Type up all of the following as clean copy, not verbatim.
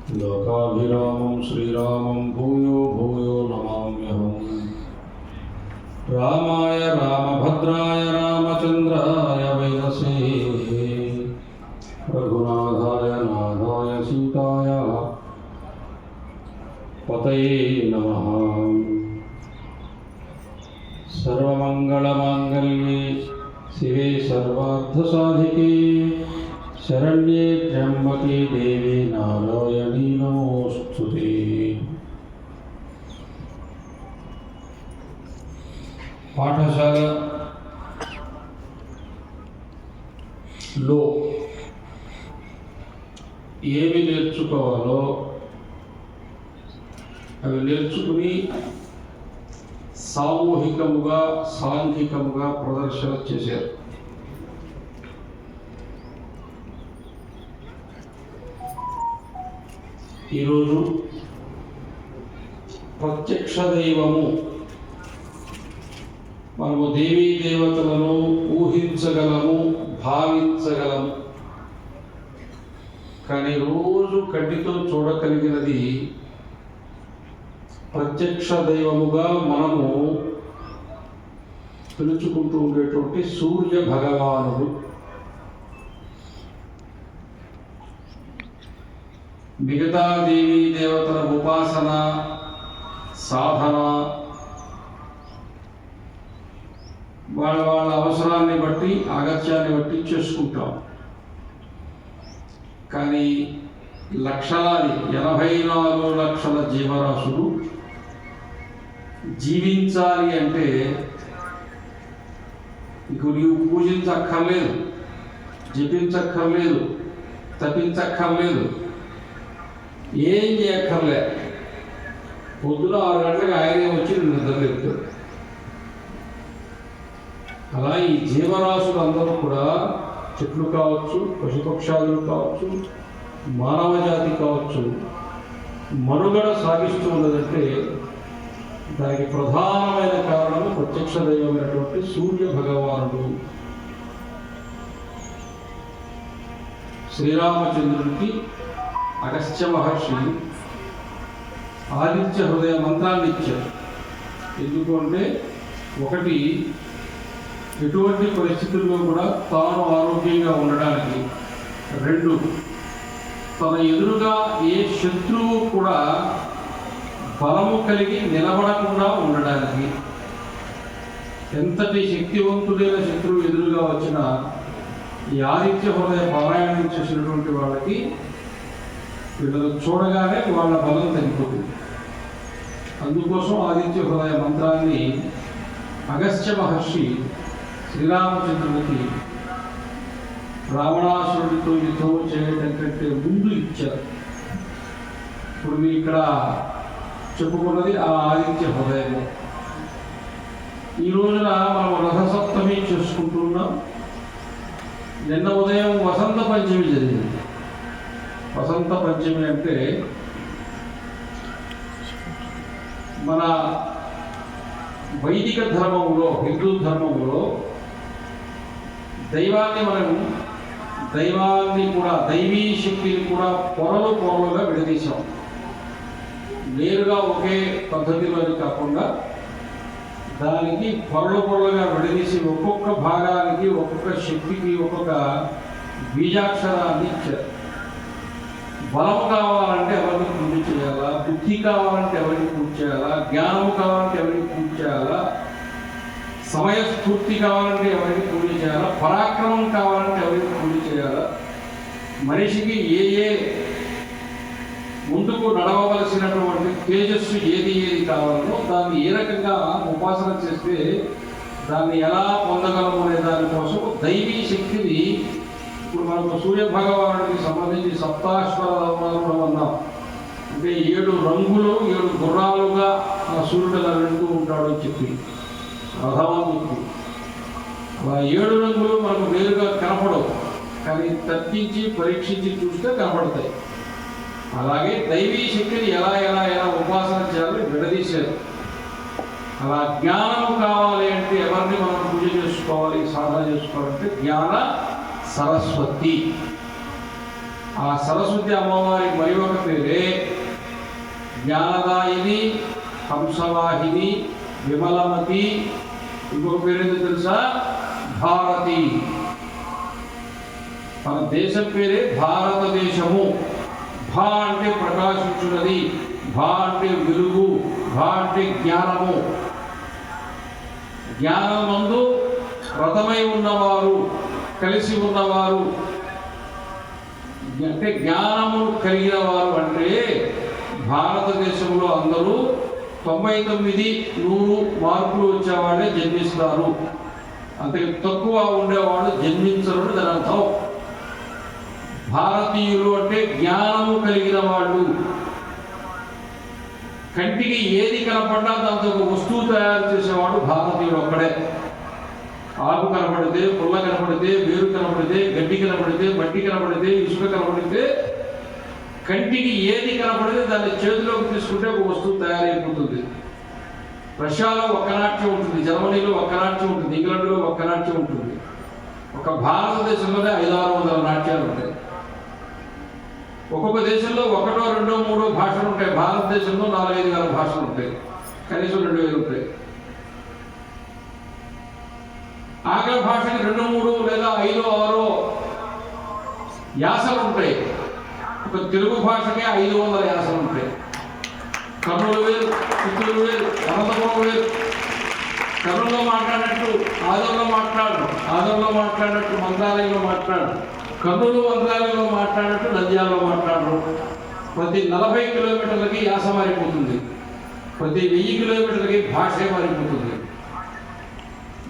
लोकाभिरामं श्रीरामं भूयो भूयो नमाम्यहम्। रामाय रामभद्राय रामचन्द्राय वेदसे रघुनाथाय नाथाय सीताय पतये नमः। सर्वमङ्गलमाङ्गल्ये शिवे सर्वार्थसाधिके शरण्ये त्र्यम्बके देवी नारायणी नमोस्तुते। పాఠశాలలో ఏమి నేర్చుకోవాలో అవి నేర్చుకుని సామూహికముగా సాంఘికముగా ప్రదర్శన చేశారు. ఈరోజు ప్రత్యక్ష దైవము, మనము దేవీ దేవతలను ఊహించగలము, భావించగలము, కానీ రోజు కంటితో చూడగలిగినది ప్రత్యక్ష దైవముగా మనము పిలుచుకుంటూ ఉండేటువంటి సూర్య భగవానుడు. మిగతా దేవీ దేవతల ఉపాసన సాధన వాళ్ళ వాళ్ళ అవసరాన్ని బట్టి అగత్యాన్ని బట్టి చేసుకుంటాం. కానీ లక్షలాది 84 లక్షల జీవరాశులు జీవించాలి అంటే ఇక నీవు పూజించక్కర్లేదు, జపించక్కర్లేదు, తపించక్కర్లేదు, ఏం చేయక్కర్లే. పొద్దున 6 గంటలకు ఆయనే వచ్చి నిద్రలేపుతాడు. అలా ఈ జీవరాశులు అందరూ కూడా, చెట్లు కావచ్చు, పశుపక్షాదులు కావచ్చు, మానవ జాతి కావచ్చు, మనుగడ సాగిస్తూ ఉన్నదంటే దానికి ప్రధానమైన కారణము ప్రత్యక్ష దైవమైనటువంటి సూర్య భగవానుడు. శ్రీరామచంద్రుడికి అగస్త్య మహర్షి ఆదిత్య హృదయ మంత్రాన్ని ఇచ్చారు. ఎందుకు అంటే, ఒకటి, ఎటువంటి పరిస్థితుల్లో కూడా తాను ఆరోగ్యంగా ఉండడానికి. 2, తన ఎదురుగా ఏ శత్రువు కూడా బలము కలిగి నిలబడకుండా ఉండడానికి. ఎంతటి శక్తివంతుడైన శత్రువు ఎదురుగా వచ్చినా ఈ ఆదిత్య హృదయ పారాయణం చేసినటువంటి వాళ్ళకి వీళ్ళను చూడగానే వాళ్ళ బలం తగ్గిపోతుంది. అందుకోసం ఆదిత్య హృదయ మంత్రాన్ని అగస్త్య మహర్షి శ్రీరామచంద్రుడికి రావణాసురుడితో యుద్ధం చేయడం కంటే ముందు ఇచ్చారు. ఇప్పుడు మీరు ఇక్కడ చెప్పుకున్నది ఆ ఆదిత్య హృదయమే. ఈ రోజున మనం రథసప్తమి చేసుకుంటున్నాం. నిన్న ఉదయం వసంత పంచమి జరిగింది. వసంత పంచమి అంటే మన వైదిక ధర్మంలో, హిందూ ధర్మంలో దైవాన్ని కూడా, దైవీ శక్తిని కూడా పొరలుగా విడదీశాం. నేరుగా ఒకే పద్ధతిలోని కాకుండా దానికి పొరలుగా విడదీసి ఒక్కొక్క భాగానికి, ఒక్కొక్క శక్తికి ఒక్కొక్క బీజాక్షరాన్ని ఇచ్చారు. బలము కావాలంటే ఎవరిని పూజ చేయాలా, బుద్ధి కావాలంటే ఎవరిని పూజ చేయాలా, జ్ఞానము కావాలంటే ఎవరిని పూజ చేయాలా, సమయస్ఫూర్తి కావాలంటే ఎవరిని పూజ చేయాలా, పరాక్రమం కావాలంటే ఎవరిని పూజ చేయాలా, మనిషికి ఏ ముందుకు నడవవలసినటువంటి తేజస్సు ఏది కావాలనో దాన్ని ఏ రకంగా ఉపాసన చేస్తే దాన్ని ఎలా పొందగలము అనే దానికోసం దైవీ శక్తిని ఇప్పుడు మనకు సూర్య భగవానుడికి సంబంధించి సప్తాశ్వరం అన్నాం. అంటే 7 రంగులు, 7 గుర్రాలుగా ఆ సూర్యుడు అలా వెళ్తూ ఉంటాడు అని చెప్పి రథమని చెప్పి, అలా 7 రంగులు మనకు నేరుగా కనపడవు, కానీ తగ్గించి పరీక్షించి చూస్తే కనపడతాయి. అలాగే దైవీ శక్తిని ఎలా ఉపాసన చేయాలని విడదీశారు. అలా జ్ఞానము కావాలి అంటే ఎవరిని మనం పూజ చేసుకోవాలి, సాధన చేసుకోవాలంటే జ్ఞాన సరస్వతి. ఆ సరస్వతి అమ్మవారి మరి ఒక పేరే జ్ఞానదాయిని, హంసవాహిని, విమలమతి. ఇంకొక పేరేందో తెలుసా? భారతి. మన దేశం పేరే భారతదేశము. భా అంటే ప్రకాశించున్నది, భా అంటే వెలుగు, భా అంటే జ్ఞానము. జ్ఞానమందు రథమై ఉన్నవారు, కలిసి ఉన్నవారు అంటే జ్ఞానము కలిగిన వారు. అంటే భారతదేశంలో అందరూ 99, 100 మార్కులు వచ్చేవాళ్ళే జన్మిస్తారు. అంతకు తక్కువ ఉండేవాళ్ళు జన్మించరు దాని అర్థం. భారతీయులు అంటే జ్ఞానము కలిగిన వాళ్ళు. కంటికి ఏది కనపడ్డా దాంతో ఒక వస్తువు తయారు చేసేవాడు భారతీయుడు ఒక్కడే. ఆకు కనపడితే, పుల్ల కనపడితే, వేరు కనపడితే, గడ్డి కనపడితే, మట్టి కనపడితే, ఇసుక కనపడితే, కంటికి ఏది కనపడితే దాన్ని చేతిలోకి తీసుకుంటే ఒక వస్తువు తయారైపోతుంది. రష్యాలో ఒక్క నాట్యం ఉంటుంది, జర్మనీలో ఒక్క నాట్యం ఉంటుంది, ఇంగ్లాండ్లో ఒక్క నాట్యం ఉంటుంది. ఒక భారతదేశంలోనే 500-600 నాట్యాలు ఉంటాయి. ఒక్కొక్క దేశంలో 1, 2, 3 భాషలు ఉంటాయి. భారతదేశంలో 4-5 వేల భాషలు ఉంటాయి, కనీసం 2000 ఉంటాయి. ఆంగ్ల భాషకి 2, 3 లేదా 5, 6 యాసలు ఉంటాయి. ఒక తెలుగు భాషకే 500 యాసలు ఉంటాయి. కర్నూలు వేరు, చిత్తూరు వేరు, అనంతపురం వేరు. కర్నూలులో మాట్లాడినట్టు ఆదోళనలో మాట్లాడరు, ఆదోళనలో మాట్లాడినట్టు మంత్రాలయంలో మాట్లాడరు, కర్నూలు మంత్రాలయంలో మాట్లాడినట్టు నంద్యాలలో మాట్లాడరు. ప్రతి 40 కిలోమీటర్లకి యాస మారిపోతుంది, ప్రతి 1000 కిలోమీటర్లకి భాషే మారిపోతుంది.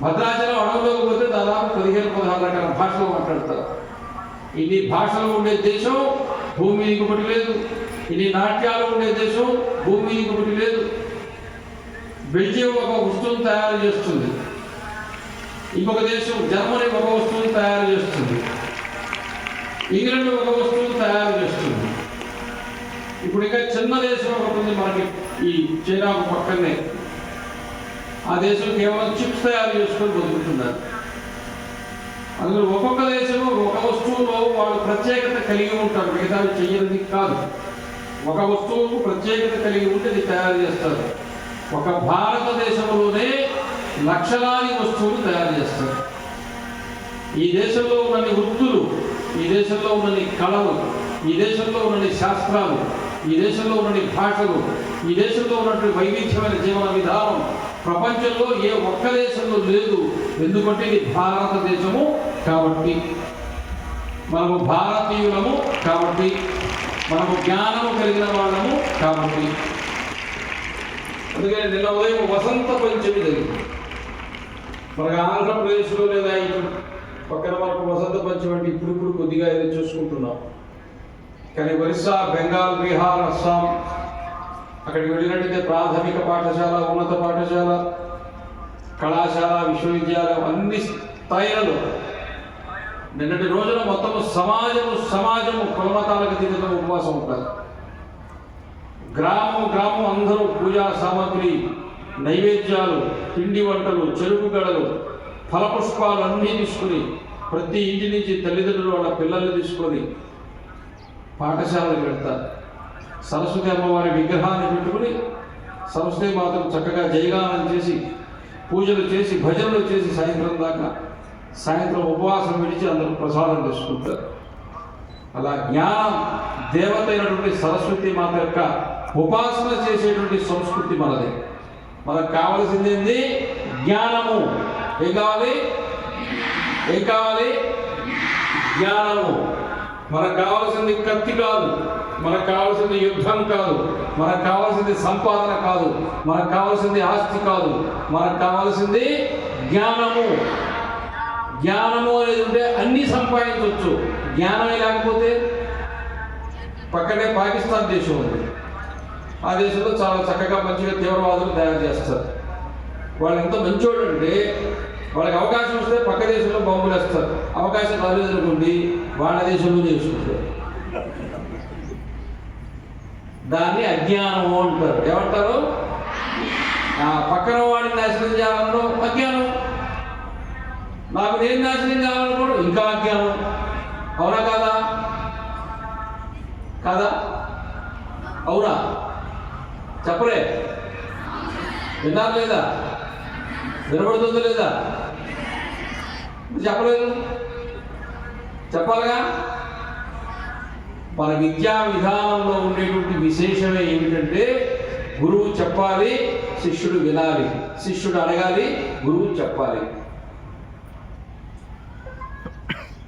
భద్రాచలం అడవులోకి పోతే దాదాపు 15-16 రకాల భాషలు మాట్లాడతారు. ఇన్ని భాషలు ఉండే దేశం భూమి మీద ఇంకొకటి లేదు. ఇన్ని నాట్యాలు ఉండే దేశం భూమి మీద ఇంకొకటి లేదు. బెల్జియం ఒక వస్తువును తయారు చేస్తుంది, ఇంకొక దేశం జర్మనీ ఒక వస్తువును తయారు చేస్తుంది, ఇంగ్లాండ్ ఒక వస్తువును తయారు చేస్తుంది. ఇప్పుడు ఇంకా చిన్న దేశం ఒకటి ఉంది మనకి, ఈ చైనాకు పక్కనే. ఆ దేశం కేవలం చిప్స్ తయారు చేసుకొని బతుకుతున్నారు. అందులో ఒక్కొక్క దేశంలో ఒక వస్తువులో వాళ్ళు ప్రత్యేకత కలిగి ఉంటారు, మిగతావి చెయ్యనిది కాదు. ఒక వస్తువుకు ప్రత్యేకత కలిగి ఉంటే ఇది తయారు చేస్తారు. ఒక భారతదేశంలోనే లక్షలాది వస్తువులు తయారు చేస్తారు. ఈ దేశంలో ఉన్నన్ని వృత్తులు, ఈ దేశంలో ఉన్నన్ని కళలు, ఈ దేశంలో ఉన్నన్ని శాస్త్రాలు, ఈ దేశంలో ఉన్నన్ని భాషలు, ఈ దేశంలో ఉన్నటువంటి వైవిధ్యమైన జీవన విధానం ప్రపంచంలో ఏ ఒక్క దేశంలో లేదు. ఎందుకంటే ఇది భారతదేశము కాబట్టి, మనము భారతీయులము కాబట్టి, మనము జ్ఞానము కలిగిన వాళ్ళము కాబట్టి. అందుకని నిన్న ఉదయం వసంత పంచమి జరిగింది మనకు ఆంధ్రప్రదేశ్లో, లేదా ఇటు పక్కన మనకు వసంత పంచమి అంటే ఇప్పుడు కొద్దిగా ఏదో చూసుకుంటున్నాం. కానీ ఒరిస్సా, బెంగాల్, బీహార్, అస్సాం అక్కడికి వెళ్ళినట్టయితే ప్రాథమిక పాఠశాల, ఉన్నత పాఠశాల, కళాశాల, విశ్వవిద్యాలయం అన్ని స్థాయిలలో నిన్నటి రోజున మొత్తం సమాజము కులమతాలకు అతీతంగా ఉపవాసం ఉంటారు. గ్రామం అందరూ పూజా సామాగ్రి, నైవేద్యాలు, పిండి వంటలు, చెరుకు గడలు, ఫలపుష్పాలు అన్నీ తీసుకుని ప్రతి ఇంటి నుంచి తల్లిదండ్రులు వాళ్ళ పిల్లల్ని తీసుకొని పాఠశాలకు వెళ్తారు. సరస్వతి అమ్మవారి విగ్రహాన్ని పెట్టుకుని సరస్వతి మాతను చక్కగా జయగానం చేసి, పూజలు చేసి, భజనలు చేసి సాయంత్రం ఉపవాసం విడిచి అందరూ ప్రసాదం చేసుకుంటారు. అలా జ్ఞానం దేవత అయినటువంటి సరస్వతి మాత యొక్క ఉపాసన చేసేటువంటి సంస్కృతి మనది. మనకు కావలసింది ఏంది? జ్ఞానము. ఏం కావాలి? జ్ఞానము. మనకు కావాల్సింది కత్తి కాదు, మనకు కావాల్సింది యుద్ధం కాదు, మనకు కావాల్సింది సంపాదన కాదు, మనకు కావాల్సింది ఆస్తి కాదు, మనకు కావాల్సింది జ్ఞానము. జ్ఞానము అనేది ఉంటే అన్నీ సంపాదించవచ్చు. జ్ఞానమే లేకపోతే, పక్కనే పాకిస్తాన్ దేశం ఉంది. ఆ దేశంలో చాలా చక్కగా మంచిగా తీవ్రవాదులు తయారు చేస్తారు. వాళ్ళు ఎంత మంచోళ్ళు అంటే, వాళ్ళకి అవకాశం వస్తే పక్క దేశంలో బాంబులు వేస్తారు. అవకాశం రాలేదనుకోండి వాళ్ళ దేశంలో చేసుకుంటారు. దాన్ని అజ్ఞానము అంటారు. ఏమంటారు? పక్కన వాడిని నాశనం చేయాలనో అజ్ఞానం, నాకు నేను నాశనం చేయాలనుకోవడం ఇంకా అజ్ఞానం. అవునా కాదా? కాదా? అవునా? చెప్పరే? విన్నారు లేదా? వినబడుతుందో లేదా? చెప్పలేదు, చెప్పాలిగా. మన విద్యా విధానంలో ఉండేటువంటి విశేషమే ఏమిటంటే గురువు చెప్పాలి, శిష్యుడు వినాలి, శిష్యుడు అడగాలి, గురువు చెప్పాలి.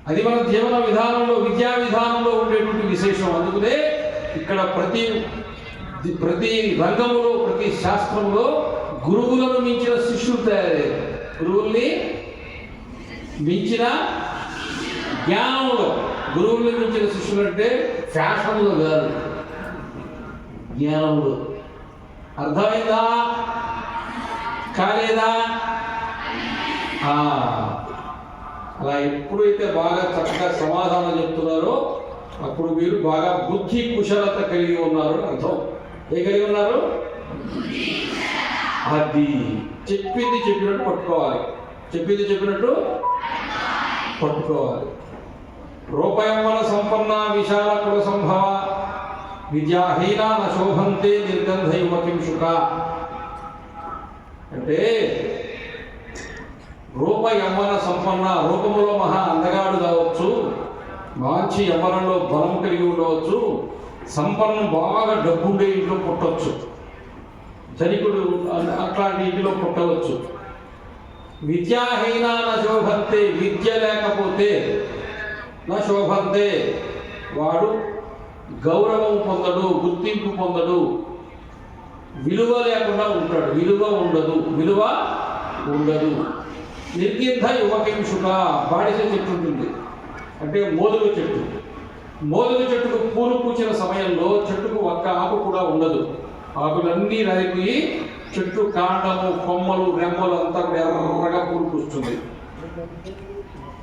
అది మన జీవన విధానంలో, విద్యా విధానంలో ఉండేటువంటి విశేషం. అందుకనే ఇక్కడ ప్రతి రంగంలో, ప్రతి శాస్త్రంలో గురువులను మించిన శిష్యుడు తయారయ్యారు. గురువుల్ని మించిన జ్ఞానంలో, గురువుల్ని మించిన శిష్యులు అంటే ఫ్యాషన్లో కాదు, జ్ఞానంలో. అర్థమైందా? కాలేదా? అలా ఎప్పుడైతే బాగా చక్కగా సమాధానం చెప్తున్నారో అప్పుడు మీరు బాగా బుద్ధి కుశలత కలిగి ఉన్నారు అని అర్థం. కలిగి ఉన్నారు? అది చెప్పింది చెప్పినట్టు పట్టుకోవాలి, చెప్పింది చెప్పినట్టు పట్టుకోవాలి. రూపయమన సంపన్న విశాల కుల సంభవ విద్యాహీన నశోభంతే నిర్గంధైవ కింశుక అంటే రూప యవ్వన సంపన్న, రూపములో మహా అందగాడు కావచ్చు, మంచి యవ్వనంలో బలం కలిగి ఉండవచ్చు, సంపన్నం బాగా డబ్బుండే ఇంట్లో పుట్టవచ్చు, ధనికుడు అట్లాంటి ఇంటిలో పుట్టవచ్చు. విద్యాహీన నశోభంతే, విద్య లేకపోతే నశోభంతే, వాడు గౌరవం పొందడు, గుర్తింపు పొందడు, విలువ లేకుండా ఉంటాడు, విలువ ఉండదు. నిర్గంధ యువకింశుక, బాడిస చెట్టు ఉంటుంది అంటే మోదుగ చెట్టు. మోదుగ చెట్టుకు పూలు పూచిన సమయంలో చెట్టుకు ఒక్క ఆకు కూడా ఉండదు, ఆకులన్నీ రాలిపోయి చెట్టు కాండము, కొమ్మలు, రెమ్మలు అంతా ఎర్రగా పూలు పూస్తుంది.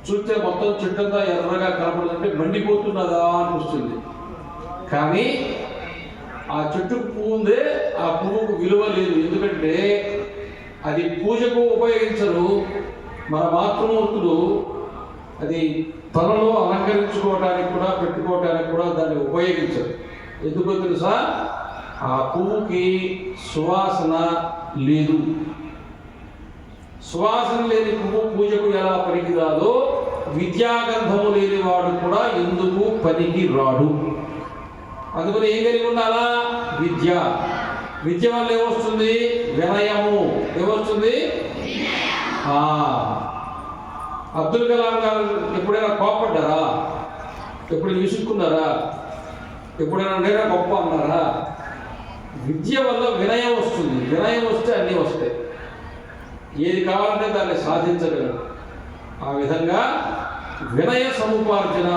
చూస్తే మొత్తం చెట్టు అంతా ఎర్రగా కనపడుతుంటే మండిపోతున్నదా అనిపిస్తుంది. కానీ ఆ చెట్టుకు పువ్వు ఉందే, ఆ పువ్వుకు విలువ లేదు. ఎందుకంటే అది పూజకు ఉపయోగించరు. మన మాతృమూర్తులు అది తలలో అలంకరించుకోవడానికి కూడా, పెట్టుకోవడానికి కూడా దాన్ని ఉపయోగించరు. ఎందుకో తెలుసా? ఆ పువ్వుకి సువాసన లేదు. సువాసన లేని పువ్వు పూజకు ఎలా పనికిరాదో విద్యాగంధము లేని వాడు కూడా ఎందుకు పనికి రాడు. అందుకని ఏం కలిగి ఉండాలా? విద్య. విద్య వల్ల ఏమొస్తుంది? వినయము. ఏమొస్తుంది? అబ్దుల్ కలాం గారు ఎప్పుడైనా కోపడ్డారా? ఎప్పుడైనా విసుక్కున్నారా? ఎప్పుడైనా నేనే గొప్ప అన్నారా? విద్య వల్ల వినయం వస్తుంది. వినయం వస్తే అన్నీ వస్తాయి. ఏది కావాలంటే దాన్ని సాధించగలరు. ఆ విధంగా వినయ సముపార్జన,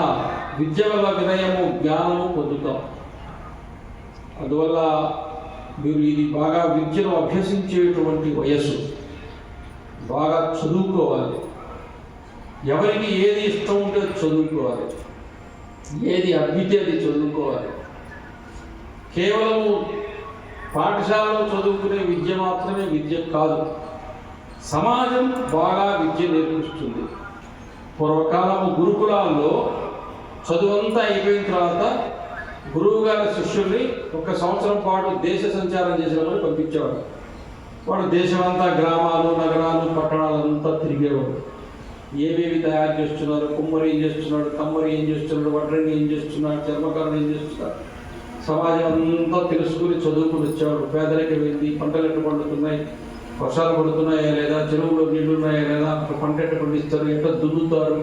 విద్య వల్ల వినయము, జ్ఞానము పొందుతాం. అందువల్ల మీరు ఇది బాగా విద్యను అభ్యసించేటువంటి వయస్సు, బాగా చదువుకోవాలి. ఎవరికి ఏది ఇష్టం ఉంటే చదువుకోవాలి, ఏది అబ్బితే అది చదువుకోవాలి. కేవలము పాఠశాలలో చదువుకునే విద్య మాత్రమే విద్య కాదు, సమాజం బాగా విద్య నేర్పిస్తుంది. పూర్వకాలము గురుకులాల్లో చదువంతా అయిపోయిన తర్వాత గురువు గారి శిష్యుల్ని 1 సంవత్సరం పాటు దేశ సంచారం చేసేవాళ్ళు పంపించేవాడు. వాడు దేశమంతా, గ్రామాలు, నగరాలు, పట్టణాలంతా తిరిగేవాడు. ఏవేవి తయారు చేస్తున్నారు, కుమ్మరి ఏం చేస్తున్నాడు, కమ్మరి ఏం చేస్తున్నాడు, వడ్రంగి ఏం చేస్తున్నాడు, చర్మకారుడు ఏం చేస్తున్నాడు, సమాజం అంతా తెలుసుకుని చదువుకుని వచ్చేవాడు. పేదరికం ఏంది, పంటలు ఎట్లా పండుతున్నాయి, వర్షాలు పడుతున్నాయా లేదా, చెరువులో నీళ్లు ఉన్నాయా లేదా, పంట ఎట్లా పండిస్తారు, ఎట్లా దున్నుతారు,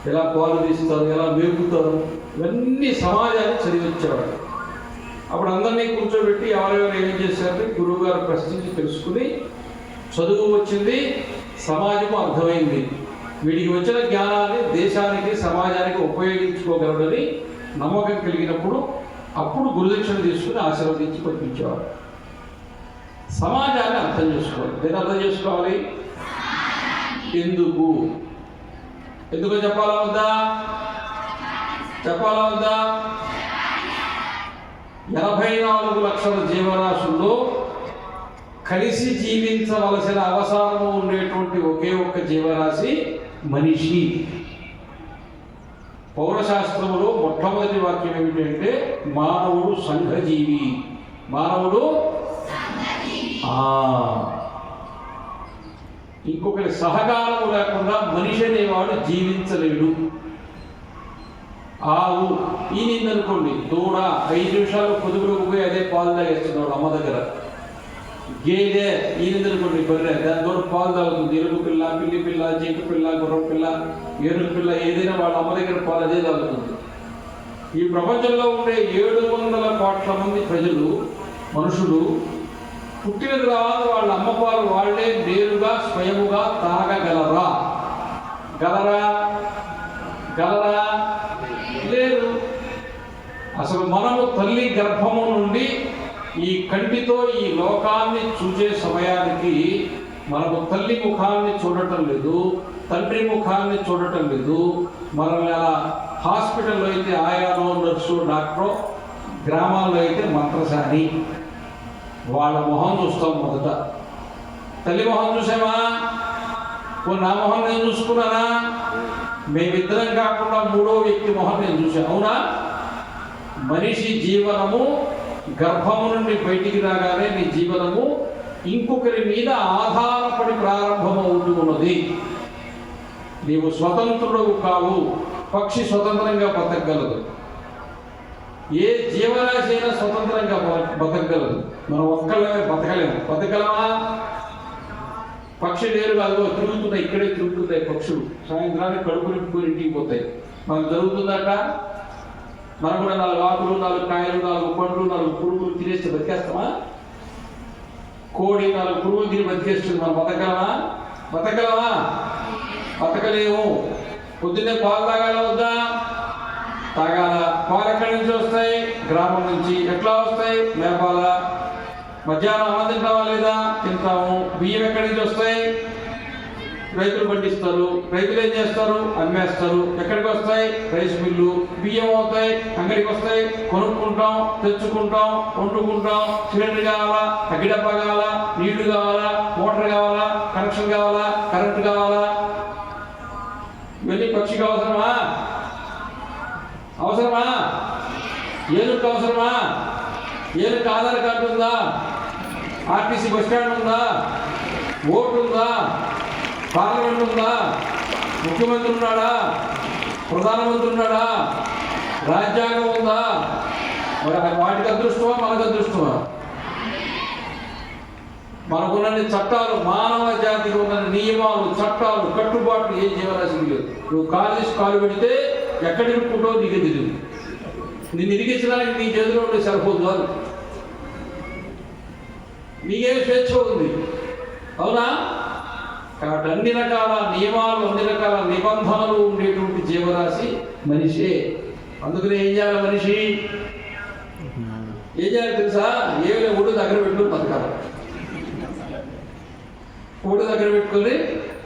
ఎలా పాలు తీస్తారు, ఎలా మేపుతారు, ఇవన్నీ సమాజాన్ని చదివించేవాడు. అప్పుడు అందరినీ కూర్చోబెట్టి ఎవరెవరు ఏం చేశారంటే గురువు గారు ప్రశ్నించి తెలుసుకుని, చదువు వచ్చింది, సమాజం అర్థమైంది, వీడికి వచ్చిన జ్ఞానాన్ని దేశానికి, సమాజానికి ఉపయోగించుకోగలడని నమ్మకం కలిగినప్పుడు అప్పుడు గురుదక్షిణ తీసుకుని ఆశీర్వదించి పంపించేవాడు. సమాజాన్ని అర్థం చేసుకోవాలి. దేన్ని అర్థం చేసుకోవాలి? ఎందుకో చెప్పాలా వద్దా? 84 లక్షల జీవరాశుల్లో కలిసి జీవించవలసిన అవసరము ఉండేటువంటి ఒకే ఒక్క జీవరాశి మనిషి. పౌరశాస్త్రములో మొట్టమొదటి వాక్యం ఏమిటంటే మానవుడు సంఘజీవి. మానవుడు ఇంకొకరి సహకారం లేకుండా మనిషి అనేవాడు జీవించలేడు. ఆవు ఈనిందనుకోండి, దూడ 5 నిమిషాలు పొదుగులోకి పోయి అదే పాలు తాగేస్తున్నాడు అమ్మ దగ్గర. గేదె ఈనిందనుకోండి, బర్రె దాని దూడ పాలు తాగుతుంది. ఎరుగు పిల్ల, పిల్లి పిల్ల, జింక పిల్ల, గుర్రం పిల్ల, ఏనుగు పిల్ల ఏదైనా వాళ్ళ అమ్మ దగ్గర పాలు అదే తాగుతుంది. ఈ ప్రపంచంలో ఉండే 700 కోట్ల మంది ప్రజలు, మనుషులు పుట్టిన తర్వాత వాళ్ళ అమ్మ పాలు వాళ్ళే నేరుగా స్వయముగా తాగగలరా? గలరా? లేదు. అసలు మనము తల్లి గర్భము నుండి ఈ కంటితో ఈ లోకాన్ని చూసే సమయానికి మనము తల్లి ముఖాన్ని చూడటం లేదు, తండ్రి ముఖాన్ని చూడటం లేదు. మనల్ని అలా హాస్పిటల్లో అయితే ఆయానో, నర్సు, డాక్టరో, గ్రామాల్లో అయితే మంత్రసాని వాళ్ళ మొహం చూస్తాం. మొదట తల్లి మొహం చూసామా? నా మొహం నేను చూసుకున్నానా? మేమిద్దరం కాకుండా 3వ వ్యక్తి మొహం నేను చూశాను. అవునా? మనిషి జీవనము గర్భము నుండి బయటికి రాగానే నీ జీవనము ఇంకొకరి మీద ఆధారపడి ప్రారంభమవుతూ ఉన్నది. నీవు స్వతంత్రుడు కావు. పక్షి స్వతంత్రంగా బతకగలదు, ఏ జీవరాశి అయినా స్వతంత్రంగా బతకగలదు. మనం ఒక్కళ్ళమే బతకగలమా? పక్షి నేరుగా అదిగో తిరుగుతున్నాయి, ఇక్కడే తిరుగుతున్నాయి పక్షులు. సాయంత్రానికి కడుపు నింపుకొని ఇంటికి పోతాయి. మనకు జరుగుతుందట. మనం కూడా 4 ఆకులు, 4 కాయలు, 4 పండ్లు, 4 పురుగులు తినేస్తే బతికేస్తామా? కోడి 4 పురుగులు తిని బతికేస్తుంది. మనం బతకగలమా? బతకలేము. పొద్దున్నే పాలు తాగాల వద్దా? తాగాల. పాలు ఎక్కడి నుంచి వస్తాయి? గ్రామం నుంచి. ఎట్లా వస్తాయి? మేపాల. మధ్యాహ్నం అన్నం తింటావా లేదా? తింటాము. బియ్యం ఎక్కడి నుంచి వస్తాయి? రైతులు పండిస్తారు. రైతులు ఏం చేస్తారు? అమ్మేస్తారు. ఎక్కడికి వస్తాయి? Rice mill. బియ్యం అవుతాయి, అంగడికి వస్తాయి. కొనుక్కుంటాం, తెచ్చుకుంటాం, వండుకుంటాం. సిలిండర్ కావాలా? అగ్గి డబ్బా కావాలా? నీళ్లు కావాలా? మోటార్ కావాలా? కనెక్షన్ కావాలా? కరెంట్ కావాలా? ఇవన్నీ పక్షికి అవసరమా? ఏనుగు అవసరమా? ఏనుగు ఆధార్ కార్డు ఉందా? ఆర్టీసీ బస్ స్టాండ్ ఉందా? ఓటు ఉందా? పార్లమెంట్ ఉందా? ముఖ్యమంత్రి ఉన్నాడా? ప్రధానమంత్రి ఉన్నాడా? రాజ్యాంగం ఉందా? వాటికి అదృష్టమా? మనకు అదృష్టమా? మనకున్న చట్టాలు, మానవ జాతికి ఉన్న నియమాలు, చట్టాలు, కట్టుబాట్లు ఏ జీవరాశికి లేదు. నువ్వు కాలు పెడితే ఎక్కడ ఇరుక్కుంటో నీకే తెలియదు. నిన్ను ఇరిగించడానికి నీ చేతిలో ఉండే సరిపోదు కాదు. నీకే స్వేచ్ఛ ఉంది. అవునా? కాబట్టి అన్ని రకాల నియమాలు, అన్ని రకాల నిబంధనలు ఉండేటువంటి జీవరాశి మనిషే. అందుకనే ఏం చేయాలి మనిషి? ఏం చేయాలి తెలుసా? ఏమైనా ఒడ్డు దగ్గర పెట్టుకుని బతకాలి. ఒడ్డు దగ్గర పెట్టుకొని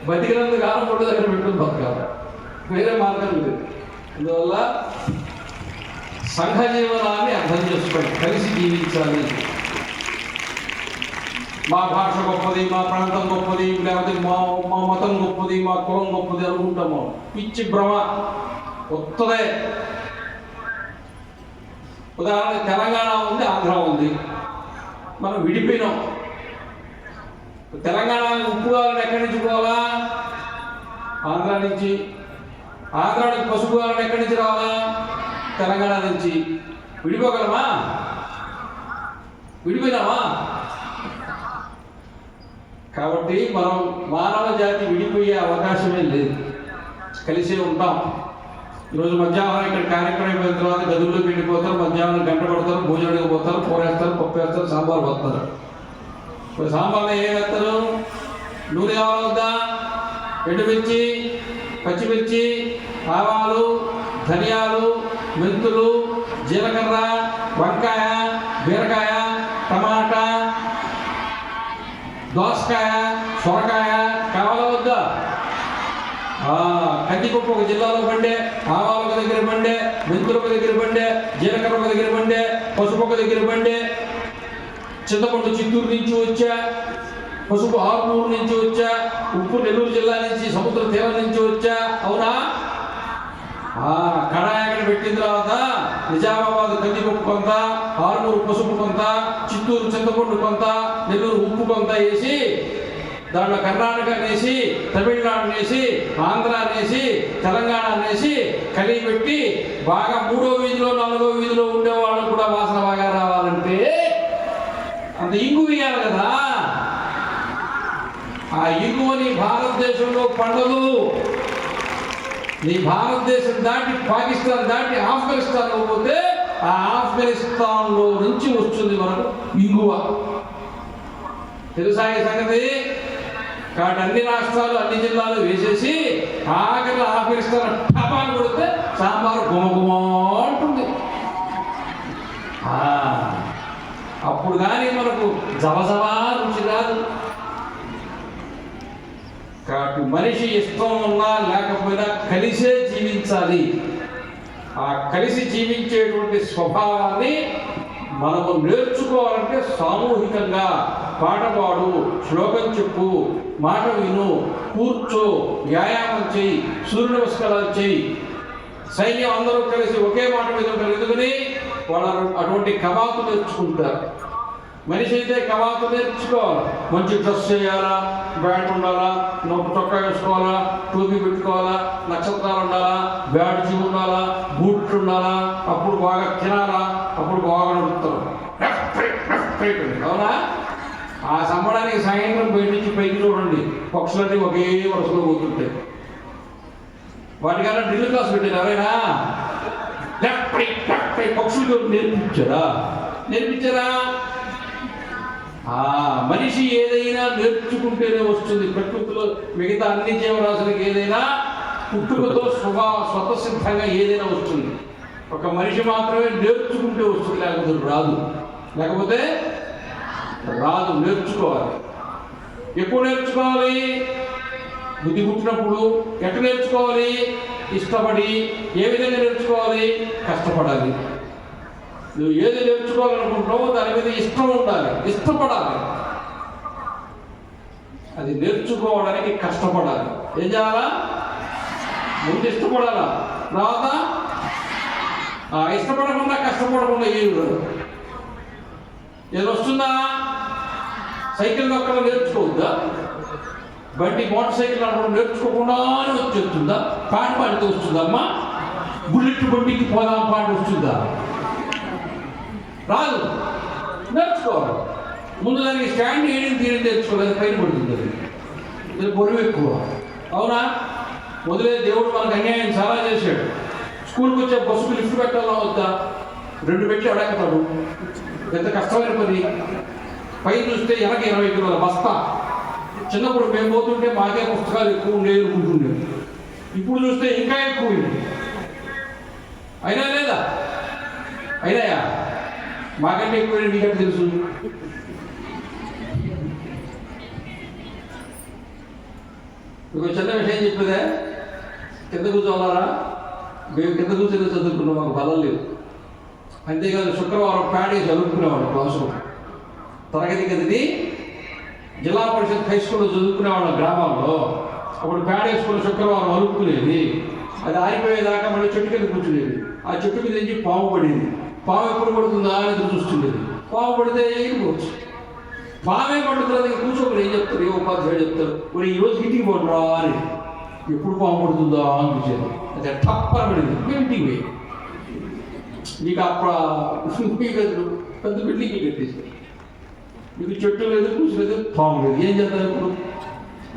బతికినంత కాలం ఒడ్డు దగ్గర పెట్టుకుని బతకాలి. వేరే మార్గం లేదు. అందువల్ల సంఘ జీవనాన్ని అర్థం చేసుకోండి. కలిసి జీవించాలి. మా భాష గొప్పది, మా ప్రాంతం గొప్పది, లేకపోతే మా మతం గొప్పది, మా కులం గొప్పది అనుకుంటాము. పిచ్చి భ్రమ కొత్తదే. ఉదాహరణ తెలంగాణ ఉంది, ఆంధ్ర ఉంది. మనం విడిపోయినాం. తెలంగాణ ఉప్పు కావాలని ఎక్కడి నుంచి పోవాలా? ఆంధ్ర నుంచి. ఆంధ్రానికి పసుపు కావాలని ఎక్కడి నుంచి రావాలా? తెలంగాణ నుంచి. విడిపోగలమా? విడిపోయినామా? కాబట్టి మనం మానవ జాతి విడిపోయే అవకాశమే లేదు. కలిసే ఉంటాం. ఈరోజు మధ్యాహ్నం ఇక్కడ కార్యక్రమం అయిపోయిన తర్వాత గదుల్లోకి వెళ్ళిపోతారు. మధ్యాహ్నం గంట పడతారు, భోజనానికి పోతారు, కూర వేస్తారు, పప్పు వేస్తారు, సాంబార్ పోస్తారు. ఇప్పుడు సాంబార్లో ఏం వేస్తారు? నూనె కావాలొద్దా? ఎండుమిర్చి, పచ్చిమిర్చి, ఆవాలు, ధనియాలు, మెంతులు, జీలకర్ర, వంకాయ, బీరకాయ, టమాటా, దోసకాయ, సొరకాయ కావాలా వద్దా? కందిపప్పు ఒక జిల్లాలో పండే, ఆవాలు ఒక దగ్గర పండే, మెంతులు ఒక దగ్గర పండే, జీలకర్ర ఒక దగ్గర పండే, పసుపు ఒక దగ్గర పండే, చింతపండు చిత్తూరు నుంచి వచ్చా, పసుపు ఆరుమూరు నుంచి వచ్చా, ఉప్పు నెల్లూరు జిల్లా నుంచి, సముద్ర తీరం నుంచి వచ్చా. అవునా? కడాయి పెట్టిన తర్వాత నిజామాబాద్ కందిపప్పు కొంత, ఆరుమూరు పసుపు కొంత, చిత్తూరు చింతపండు కొంత, నెల్లూరు ఉప్పు కొంత వేసి దాంట్లో కర్ణాటక వేసి, తమిళనాడు వేసి, ఆంధ్ర వేసి, తెలంగాణ వేసి కలిపెట్టి బాగా 3వ వీధిలో 4వ వీధిలో ఉండే వాళ్ళు కూడా వాసన బాగా రావాలంటే అంత ఇంగు వేయాలి కదా. ఆ ఇంగువని భారతదేశంలో పండదు. నీ భారతదేశం దాటి పాకిస్తాన్ దాటి ఆఫ్ఘనిస్తాన్లో పోతే ఆ ఆఫ్ఘనిస్తాన్లో నుంచి వస్తుంది మనకు ఇంగువ. తెలుసా ఈ సంగతి? కాబట్టి అన్ని రాష్ట్రాలు అన్ని జిల్లాలు వేసేసి ఆఖరి ఆఫ్ఘనిస్తాన్ టపాలు కొడితే సాంబారు గుమగుమ ఉంటుంది. అప్పుడు కానీ మనకు జవజవా రుచి రాదు. కాబట్టి మనిషి ఇష్టం ఉన్నా లేకపోయినా కలిసే జీవించాలి. ఆ కలిసి జీవించేటువంటి స్వభావాన్ని మనము నేర్చుకోవాలంటే సామూహికంగా పాట పాడు, శ్లోకం చెప్పు, మాట విను, కూర్చో, వ్యాయామం చేయి, సూర్య నమస్కారాలు చేయి. సైన్యం అందరూ కలిసి ఒకే మాట మీద ఉంటారు. ఎందుకని వాళ్ళు అటువంటి కవాతు నేర్చుకుంటారు. మనిషి అయితే కవాతు నేర్చుకోవాలి. మంచి డ్రెస్ చేయాలా, బ్యాట్ ఉండాలా, చొక్కా వేసుకోవాలా, టోపీ పెట్టుకోవాలా, నక్షత్రాలు ఉండాలా, బ్యాడ్జీ ఉండాలా, బూట్లు ఉండాలా, అప్పుడు బాగా తినాలా, అప్పుడు బాగా నడుపుతారు. అవునా? ఆ సంబడానికి సాయంత్రం బయట నుంచి పైకి చూడండి, పక్షులన్నీ ఒకే వరుసలో పోతుంటాయి. వాటికన్నా డ్రిల్ క్లాస్ పెట్టారు ఎవరైనా? పక్షులు నేర్పించారా? మనిషి ఏదైనా నేర్చుకుంటేనే వస్తుంది. ప్రకృతిలో మిగతా అన్ని జీవరాశులకి ఏదైనా పుట్టుకతో స్వతసిద్ధంగా ఏదైనా వస్తుంది. ఒక మనిషి మాత్రమే నేర్చుకుంటే వస్తుంది, లేకపోతే రాదు. నేర్చుకోవాలి. ఎప్పుడు నేర్చుకోవాలి? బుద్ధి పుట్టినప్పుడు. ఎట్లా నేర్చుకోవాలి? ఇష్టపడి. ఏ విధంగా నేర్చుకోవాలి? కష్టపడాలి. నువ్వు ఏది నేర్చుకోవాలనుకుంటున్నావో దాని మీద ఇష్టం ఉండాలి, ఇష్టపడాలి. అది నేర్చుకోవడానికి కష్టపడాలి. ఏం చేయాలా? ముందు ఇష్టపడాలా, తర్వాత ఇష్టపడకుండా కష్టపడకుండా ఏది వస్తుందా? సైకిల్ నొక్కడం నేర్చుకోవద్దా? బండి మోటార్ సైకిల్ నడపడం నేర్చుకోకుండానే వచ్చేస్తుందా? పాట పాడితే వస్తుందమ్మా? బుల్లెట్ బండికి పోదాం పాట వస్తుందా? రాదు. నేర్చుకోవాలి. ముందు దానికి స్టాండ్ వేయడం తీయడం నేర్చుకోలేదు, పైన పడుతుంది. అది బరువు ఎక్కువ. అవునా? మొదలే దేవుడు మనకు అన్యాయం చాలా చేశాడు. స్కూల్కి వచ్చే బస్సుకు లిఫ్ట్ పెట్టాలా వద్దా? 2 పెట్టి అడగతాడు. ఎంత కష్టమైన పని. పైన చూస్తే వెనక 20 కిలోల బస్తా. చిన్నప్పుడు మేము పోతుంటే మాకే పుస్తకాలు ఎక్కువ ఉండేవి అనుకుంటుండేవి. ఇప్పుడు చూస్తే ఇంకా ఎక్కువ. అయినా లేదా? అయినాయా? మాకంటే ఎక్కువ మీకంటే తెలుసు. మీకు చిన్న విషయం చెప్పేదే, కింద కూర్చోవాలా? మేము కింద కూర్చొని చదువుకున్నాం, మాకు బలం లేదు. అంతేకాదు శుక్రవారం ప్యాడేసి చదువుకునేవాడు క్లాసులో. తరగతి గదిని జిల్లా పరిషత్ హై స్కూల్లో చదువుకునేవాళ్ళం గ్రామాల్లో. అప్పుడు ప్యాడేసుకుని శుక్రవారం అలుపుకునేది. అది ఆరిపోయేదాకా మళ్ళీ చెట్టు కింద కూర్చునేది. ఆ చెట్టు మీద నుంచి పాము పడేది. పాము ఎప్పుడు పడుతుందా అని ఎదురు చూస్తుండేది. పాము పడితే ఎగిరిపోవచ్చు. పామే పడుతుంది కూర్చోకుండా ఏం చెప్తారు? ఏ ఉపాధ్యాయుడు చెప్తారు, మరి ఈరోజు ఇంటికి పోరా అని. ఎప్పుడు పాము పడుతుందా అనిపించేది. అది టప్పన పడింది. మేము ఇంటికి పోయి నీకు అప్పుడు పెద్ద బిల్డింగ్ కట్టేసారు. మీకు చెట్టు లేదు, కూర్చోలేదు, పాము లేదు. ఏం చేస్తారు ఇప్పుడు?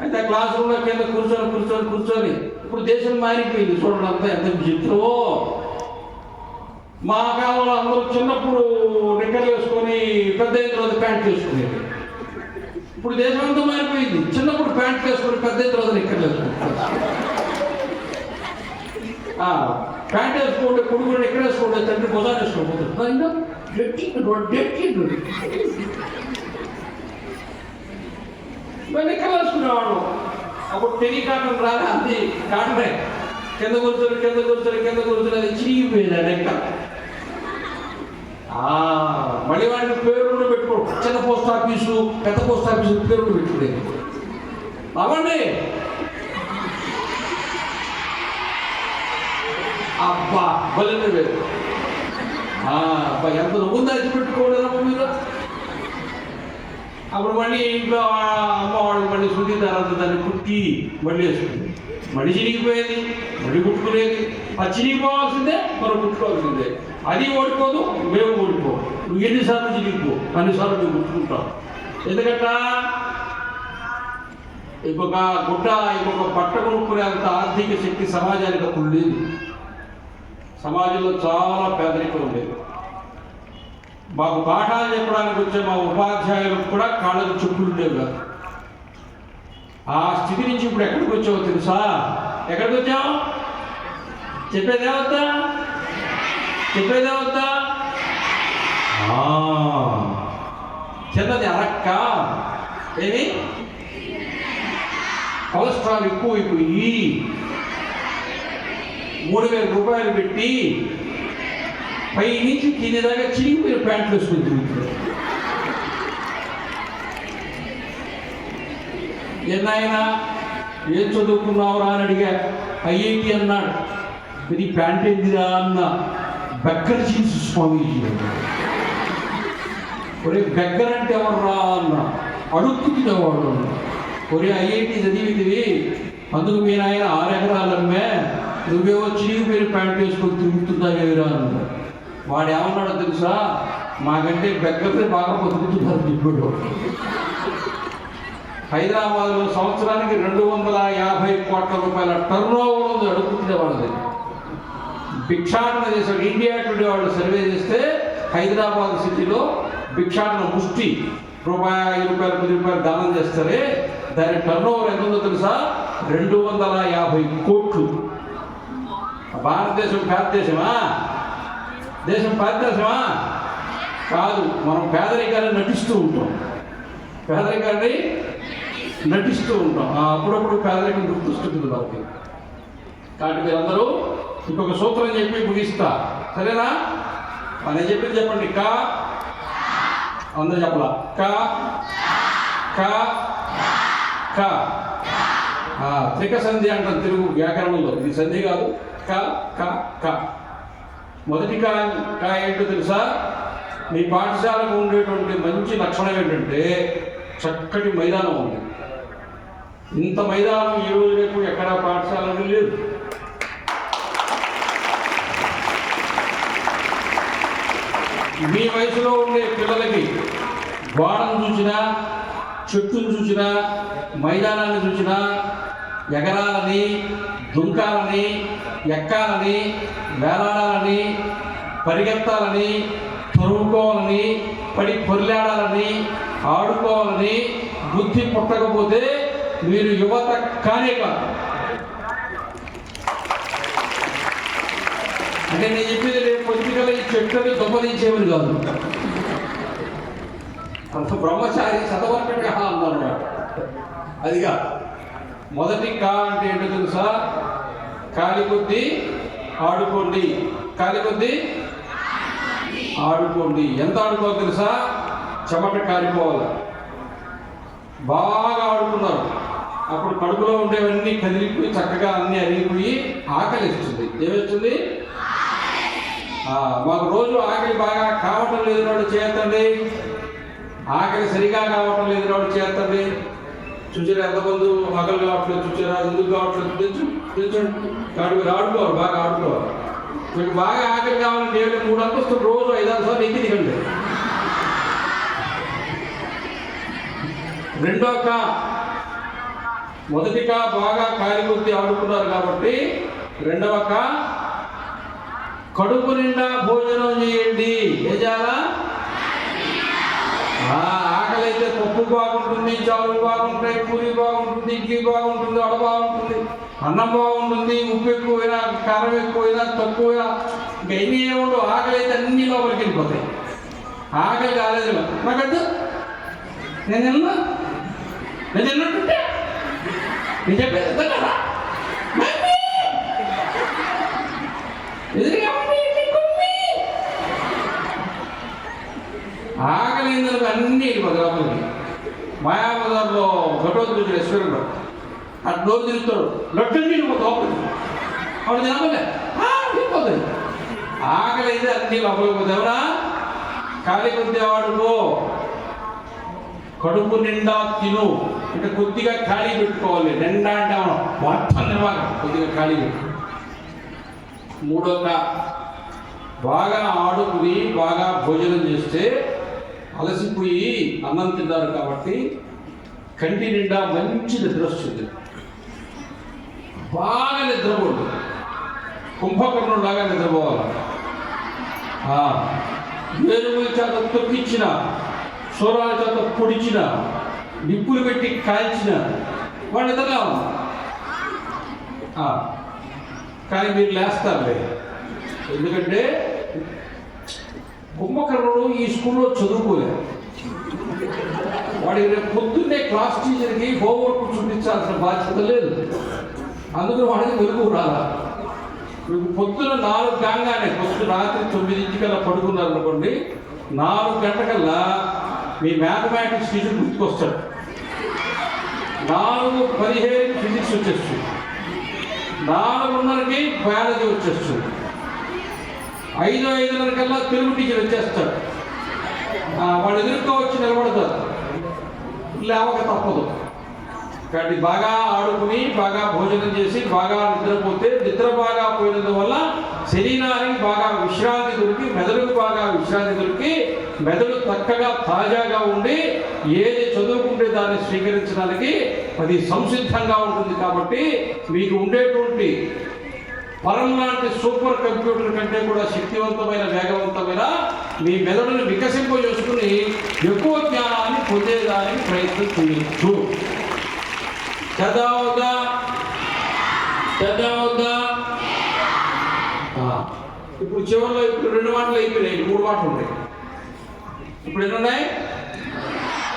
అయితే ఆ క్లాస్ రూమ్లో కింద కూర్చొని ఇప్పుడు దేశం మారిపోయింది. చూడండి అంతా ఎంత విచిత్రమో. మా కాలంలో అందరూ చిన్నప్పుడు నిక్కర్లు వేసుకొని, పెద్ద అయిన తర్వాత ప్యాంట్లు వేసుకునేది. ఇప్పుడు దేశం అంతా మారిపోయింది. చిన్నప్పుడు ప్యాంట్లు వేసుకొని, పెద్ద అయిన తర్వాత నిక్కర్లు వేసుకుంటారు. ప్యాంట్ వేసుకుంటే కొడుకుని నిక్కర్ వేసుకుంటే తండ్రి భుజాన్ని వేసుకోకపోతుంది. నిక్కర్లు వేసుకునేవాడు. అప్పుడు టెలికాటన్ రాగా అంతే కాటనే. కింద కూర్చొని అది చిరిగిపోయేది ఆ నెక్క. మళ్ళీ వాడికి పేరు పెట్టుకో. చిన్న పోస్ట్ ఆఫీసు, పెద్ద పోస్ట్ ఆఫీసు పేరు పెట్టుకునేది. అవ్వండి అబ్బా బలి వేరు అబ్బా ఎంత నువ్వు దాచిపెట్టుకోవడం మీరు. అప్పుడు మళ్ళీ ఇంట్లో అమ్మవాడు మళ్ళీ శుద్ధి తర్వాత దాన్ని కుట్టి మళ్ళీ వేసుకుంది, మళ్ళీ చినిగిపోయేది, మళ్ళీ కుట్టుకునేది. అది చినిగిపోవాల్సిందే, మనం కుట్టుకోవాల్సిందే. అది ఓడిపోదు, మేము ఓడిపో. నువ్వు ఎన్నిసార్లు చినిగిపో, అన్నిసార్లు నువ్వు కుట్టుకుంటావు. ఎందుకంట ఇంకొక గుడ్డ ఇంకొక బట్ట కొనుక్కునేంత ఆర్థిక శక్తి సమాజానికి అప్పుడు లేదు. సమాజంలో చాలా పేదరికం ఉండేది. మాకు పాఠాలు చెప్పడానికి వచ్చే మా ఉపాధ్యాయులకు కూడా కాళ్ళకు చెప్పులు ఉండేవి కాదు. ఆ స్థితి నుంచి ఇప్పుడు ఎక్కడికి వచ్చావో తెలుసా? ఎక్కడికి వచ్చావు? చెప్పేదేవద్దా? చిన్నది అరక్క ఏమి కొలెస్ట్రాల్ ఎక్కువైపోయి 3,000 రూపాయలు పెట్టి పై నుంచి కింది దాకా చిరిగిపోయిన ప్యాంట్లు వేసుకుని తిరుగుతుంది. ఎన్నైనా ఏం చదువుకున్నావురా అని అడిగా. ఐఐటి అన్నాడు. ఇది ప్యాంట్ ఏందిరా అన్న. బెక్కర్ జీన్స్ స్వామీజీ. ఒరే బెక్కర్ అంటే ఎవర్రా అన్న. అడుక్కు తినేవాడు అన్న. ఒరే ఐఐటి చదివిదివి, అందుకు మీ నాయన 6 ఎకరాలు అమ్మే, నువ్వేవో చిరిగిపోయిన ప్యాంట్ వేసుకొని తిరుగుతున్నావేరా అన్న. వాడు ఏమన్నాడో తెలుసా? మాకంటే బెక్కర్ని బాగా బతుకుతున్నారు ఇప్పుడు. హైదరాబాద్లో సంవత్సరానికి 250 కోట్ల రూపాయల టర్న్ ఓవర్ ఉంది అడుగుతుండే వాళ్ళది. భిక్షాటన చేశాడు. ఇండియా టుడే వాళ్ళు సర్వే చేస్తే హైదరాబాద్ సిటీలో భిక్షాటన ముష్టి రూపాయి, 5 రూపాయలు, 10 రూపాయలు దానం చేస్తారే, దాని టర్న్ ఓవర్ ఎంత ఉందో తెలుసా? 250 కోట్లు. భారతదేశం పేదదేశమా? దేశం పేదదేశమా కాదు. మనం పేదరికాన్ని నటిస్తూ ఉంటాం. అప్పుడప్పుడు పేదరికం గుర్తొస్తుంది మనకి. కాబట్టి మీరందరూ ఇంకొక సూత్రం చెప్పి ముగిస్తా, సరేనా? నేను చెప్పింది చెప్పండి. కా అందరూ చెప్పలా? కా కా కా త్రిక సంధి అంటాం తెలుగు వ్యాకరణంలో. ఇది సంధి కాదు. కా కా కా. మొదటి కా ఏంటో తెలుసా? మీ పాఠశాలకు ఉండేటువంటి మంచి లక్షణం ఏంటంటే చక్కటి మైదానం ఉంది. ఇంత మైదానం ఈ రోజు రేపు ఎక్కడా పాఠశాలలో లేదు. మీ వయసులో ఉండే పిల్లలకి గోడను చూసినా, చెట్టును చూసినా, మైదానాన్ని చూసినా ఎగరాలని, దుంకాలని, ఎక్కాలని, వేలాడాలని, పరిగెత్తాలని, తరుముకోవాలని, పడి పొర్లాడాలని, ఆడుకోవాలని బుద్ధి పుట్టకపోతే మీరు యువత కానే కాదు. అంటే నేను చెప్పేది రేపు పొద్దుగల ఈ చెట్టుని దొంపలించేవని కాదు. అంత బ్రహ్మచారి చదవటంగా అన్నమాట. అదిగా మొదటి కా అంటే ఏంటో తెలుసా? కాలి కొద్దీ ఆడుకోండి. కాలి కొద్దీ ఆడుకోండి. ఎంత ఆడుకోవాలి తెలుసా? చెమట కారిపోవాలి. బాగా ఆడుకున్నారు, అప్పుడు కడుపులో ఉండేవన్నీ కదిలిపోయి చక్కగా అన్నీ అరిగిపోయి ఆకలి ఇస్తుంది. ఏమొస్తుంది? మాకు రోజు ఆకలి బాగా కావటం లేదు వాడు చేస్తండి. ఆకలి సరిగా కావటం లేదు వాడు చేస్తండి. చూసారా ఎంతమంది ఆకలి కావట్లేదు? చూసారా ఎందుకు కావట్లేదు? తెచ్చండి. కాబట్టి మీరు ఆడుకోవాలి, బాగా ఆడుకోవాలి. మీకు బాగా ఆకలి కావాలంటే 3 అంతస్తులు రోజు 5-6 సార్లు ఎక్కి దిగండి. రెండో కా. మొదటి కా బాగా కాలి కొద్ది ఆడుకున్నారు కాబట్టి రెండవ కా కడుపు నిండా భోజనం చేయండి. ఏం చేయాలా? ఆకలి అయితే పప్పు బాగుంటుంది, చారు బాగుంటాయి, పూరి బాగుంటుంది, ఇడ్లీ బాగుంటుంది, వడ బాగుంటుంది, అన్నం బాగుంటుంది. ఉప్పు ఎక్కువైనా, కారం ఎక్కువైనా, తక్కువైనా ఇంకా ఎన్ని ఏముండవు. ఆకలి అయితే అన్ని లోపలికి వెళ్ళిపోతాయి. ఆకలి కాలేదు నాకద్దు, నేను తిన్నట్టుంటే నేను చెప్పేది కదా. ఆకలి అన్ని లోపలికి. మాయాబజార్లో ఘటోత్కచుడు ఈశ్వరుడు అటు డోర్ తిరుగుతాడు, లడ్డు లోపలికి. ఆవిడ తినమలే పోతాయి. ఆకలి అయితే అన్ని లోపలికి పోతాయి. ఎవరా ఖాళీ కొద్దిగా వాడుకో, కడుపు నిండా తిను అంటే కొద్దిగా ఖాళీ పెట్టుకోవాలి. నిండా అంటే మొత్తం నివారణ కొద్దిగా ఖాళీ పెట్టు. మూడోగా బాగా ఆడుకుని బాగా భోజనం చేస్తే అలసిపోయి అన్నం తిన్నారు కాబట్టి కంటి నిండా మంచి నిద్ర వస్తుంది. బాగా నిద్రపోదు, కుంభకర్ణులాగా నిద్రపోవాలి. ఏనుగుల చేత తొక్కించిన, సూరాల చేత పొడిచిన, నిప్పులు పెట్టి కాల్చిన వాడు నిద్రగా ఉంది. కానీ మీరు లేస్తారులే, ఎందుకంటే కుంభకర్ణుడు ఈ స్కూల్లో చదువుకోలేదు. వాడికి రేపు పొద్దున్నే క్లాస్ టీచర్కి హోంవర్క్ చూపించాల్సిన బాధ్యత లేదు. అందుకని వాడికి వెలుగు రాలా. మీకు పొద్దున 4 కాగానే, పొద్దున రాత్రి 9 పడుకున్నారు అనుకోండి, 4 గంటకల్లా మీ మ్యాథమెటిక్స్ టీచర్ గుర్తుకొస్తాడు. 4:15 ఫిజిక్స్ వచ్చేస్తుంది, 4:30కి బయాలజీ వచ్చేస్తుంది, 5:05 తెలుగు టీచర్ వచ్చేస్తాడు. వాళ్ళు ఎదురుగా వచ్చి నిలబడతారు, లేవక తప్పదు. కాబట్టి బాగా ఆడుకుని బాగా భోజనం చేసి బాగా నిద్రపోతే, నిద్ర బాగా పోయినందువల్ల శరీరానికి బాగా విశ్రాంతి దొరికి, మెదడుకు బాగా విశ్రాంతి దొరికి, మెదడు చక్కగా తాజాగా ఉండి ఏది చదువుకుంటే దాన్ని స్వీకరించడానికి అది సంసిద్ధంగా ఉంటుంది. కాబట్టి మీకు ఉండేటువంటి పరం లాంటి సూపర్ కంప్యూటర్ కంటే కూడా శక్తివంతమైన, వేగవంతమైన మీ మెదడును వికసింపజేసుకుని ఎక్కువ జ్ఞానాన్ని పొందేదానికి ప్రయత్నం చేయొచ్చు. చదవగా ఇప్పుడు చివరిలో ఇప్పుడు 2 మాటలు అయిపోయినాయి, 3 మాటలు ఉన్నాయి. ఇప్పుడు ఎన్ని ఉన్నాయి?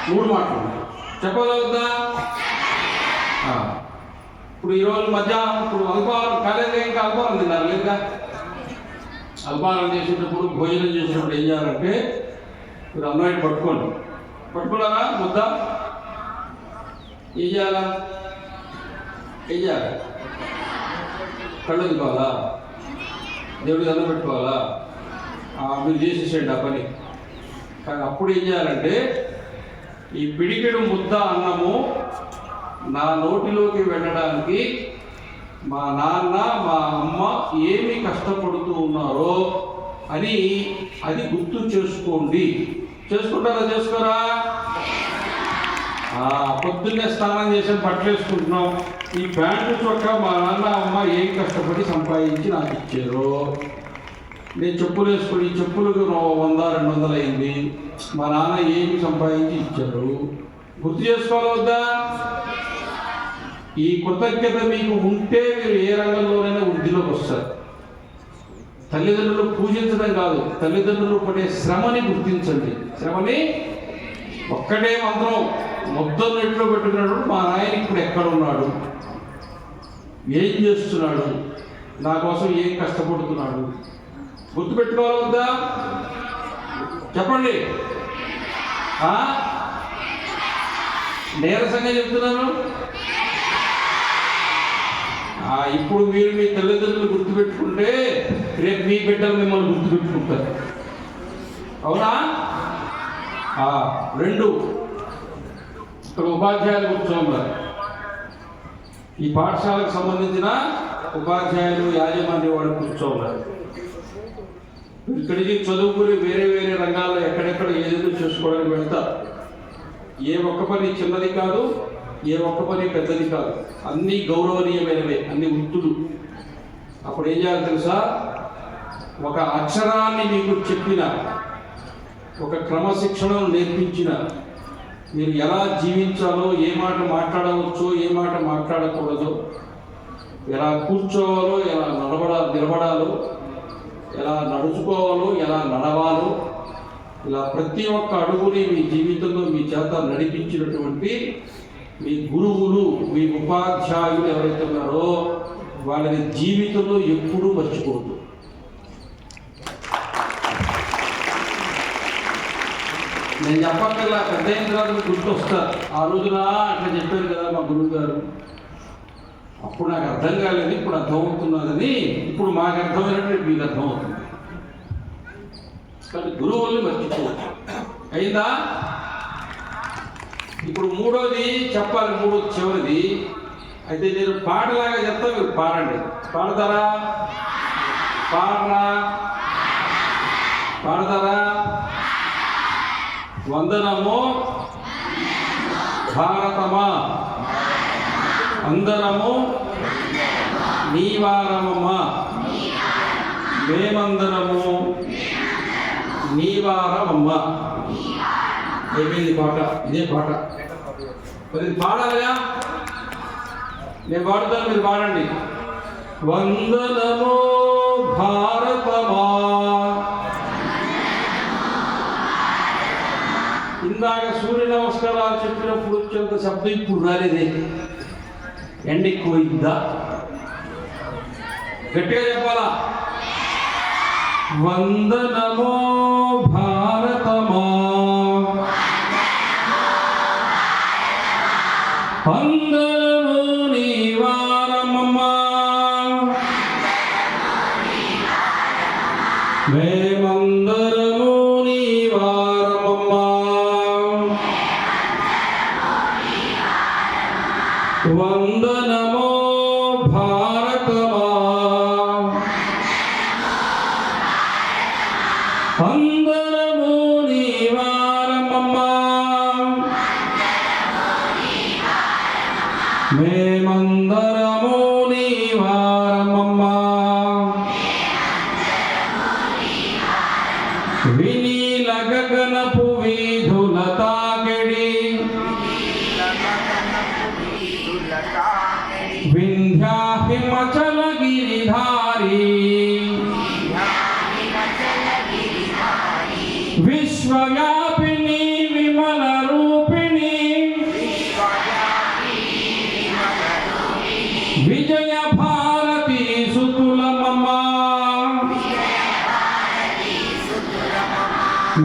3 మాటలు ఉన్నాయి. చెప్పగలుగుతా? ఇప్పుడు ఈరోజు మధ్యాహ్నం ఇప్పుడు అల్పాహారం కాలేజీ, ఇంకా అల్పాహారం తిన్నారు లేదా? అల్పాహారం చేసేటప్పుడు, భోజనం చేసేటప్పుడు ఏం చేయాలంటే, మీరు అన్నయ్య పట్టుకున్నారా ముద్ద? ఏం చేయాలా? కళ్ళు వదుకోవాలా? దేవుడికి దండం పెట్టుకోవాలా? మీరు చేసేసేయండి ఆ పని. కానీ అప్పుడు ఏం చేయాలంటే, ఈ పిడికెడు ముద్ద అన్నము నా నోటిలోకి వెళ్ళడానికి మా నాన్న మా అమ్మ ఏమి కష్టపడుతూ ఉన్నారో అని అది గుర్తు చేసుకోండి. చేసుకుంటారా? చేసుకోరా? పొద్దున్నే స్నానం చేసి బట్టలు వేసుకుంటున్నాం, ఈ ప్యాంటు చొక్కా మా నాన్న అమ్మ ఏం కష్టపడి సంపాదించి నాకు ఇచ్చారు. నేను చెప్పులు వేసుకుని చెప్పులకు 100-200 అయింది, మా నాన్న ఏమి సంపాదించి ఇచ్చారు. గుర్తు చేసుకోవాలి వద్దా? ఈ కృతజ్ఞత మీకు ఉంటే మీరు ఏ రంగంలోనైనా వృద్ధిలోకి వస్తారు. తల్లిదండ్రులు పూజించడం కాదు, తల్లిదండ్రులు పడే శ్రమని గుర్తించండి. శ్రమని ఒక్కటే మంత్రం మొత్తం నెట్లో పెట్టుకున్నాడు. మా నాయన ఇప్పుడు ఎక్కడ ఉన్నాడు, ఏం చేస్తున్నాడు, నా కోసం ఏం కష్టపడుతున్నాడు గుర్తుపెట్టుకోవాలి వద్దా? చెప్పండి. నీరసంగా చెప్తున్నాను. ఇప్పుడు మీరు మీ తల్లిదండ్రులు గుర్తుపెట్టుకుంటే రేపు మీ బిడ్డలు మిమ్మల్ని గుర్తుపెట్టుకుంటారు. అవునా? 2 ఇక్కడ ఉపాధ్యాయులు కూర్చోన్నారు. ఈ పాఠశాలకు సంబంధించిన ఉపాధ్యాయులు, యాజమాన్య వాళ్ళు కూర్చోన్నారు. ఇక్కడికి చదువుకుని వేరే వేరే రంగాల్లో ఎక్కడెక్కడ ఏదేదో చేసుకోవడానికి వెళ్తారు. ఏ ఒక్క పని చిన్నది కాదు, ఏ ఒక్క పని పెద్దది కాదు, అన్నీ గౌరవనీయమైనవే, అన్ని వృత్తులు. అప్పుడు ఏం చేయాలి తెలుసా? ఒక అక్షరాన్ని మీకు చెప్పిన, ఒక క్రమశిక్షణను నేర్పించిన, మీరు ఎలా జీవించాలో, ఏ మాట మాట్లాడవచ్చో, ఏ మాట మాట్లాడకూడదో, ఎలా కూర్చోవాలో, ఎలా నిలబడాలో, ఎలా నడుచుకోవాలో, ఎలా నడవాలో, ఇలా ప్రతి ఒక్క అడుగుని మీ జీవితంలో మీ చేత నడిపించినటువంటి మీ గురువులు, మీ ఉపాధ్యాయులు ఎవరైతే ఉన్నారో వాళ్ళని జీవితంలో ఎప్పుడూ మర్చిపోవద్దు. నేను చెప్పక్కర్లా, పెద్ద అయిన తర్వాత గుర్తొస్తారు. ఆ రోజున అట్లా చెప్పారు కదా మా గురువు గారు, అప్పుడు నాకు అర్థం కాలేదు, ఇప్పుడు అర్థమవుతున్నదని. ఇప్పుడు మాకు అర్థమైనట్టు మీకు అర్థమవుతుంది. కానీ గురువుల్ని మర్చిపోవచ్చు. అయిందా? ఇప్పుడు మూడోది చెప్పాలి, మూడోది చివరిది. అయితే నేను పాటలాగా చెప్తా, మీరు పాడండి. పాడతారా? పాడతారా? వందనము భారతమా, అందరము నీవారమమ్మా, మేమందరము నీవారమమ్మా. ఏమైంది పాట? ఇదే పాట. మరి పాడాలిగా, నేను పాడుతాను, మీరు పాడండి. వందనము భారతమా. ఇందాక సూర్య నమస్కారాలు చెప్పినప్పుడు వచ్చేంత శబ్దం ఇప్పుడు రాలేదే. ఎండ ఎక్కువైందా? గట్టిగా చెప్పాలా? వందనమో భారతమా, అందరము నీవారమమ్మా, మేమందరము నీవారమమ్మా, వందనమో భారతమా, అందరము నీవారమమ్మా, మేమందరము నీవారమమ్మా. వినీల గగనపు వీధుల తాకిడి, వింధ్యా హిమచల గిరిధారి, విశ్వవ్యాపిని విమల రూపిణి, విజయ భారతి సుతులమమ్మా,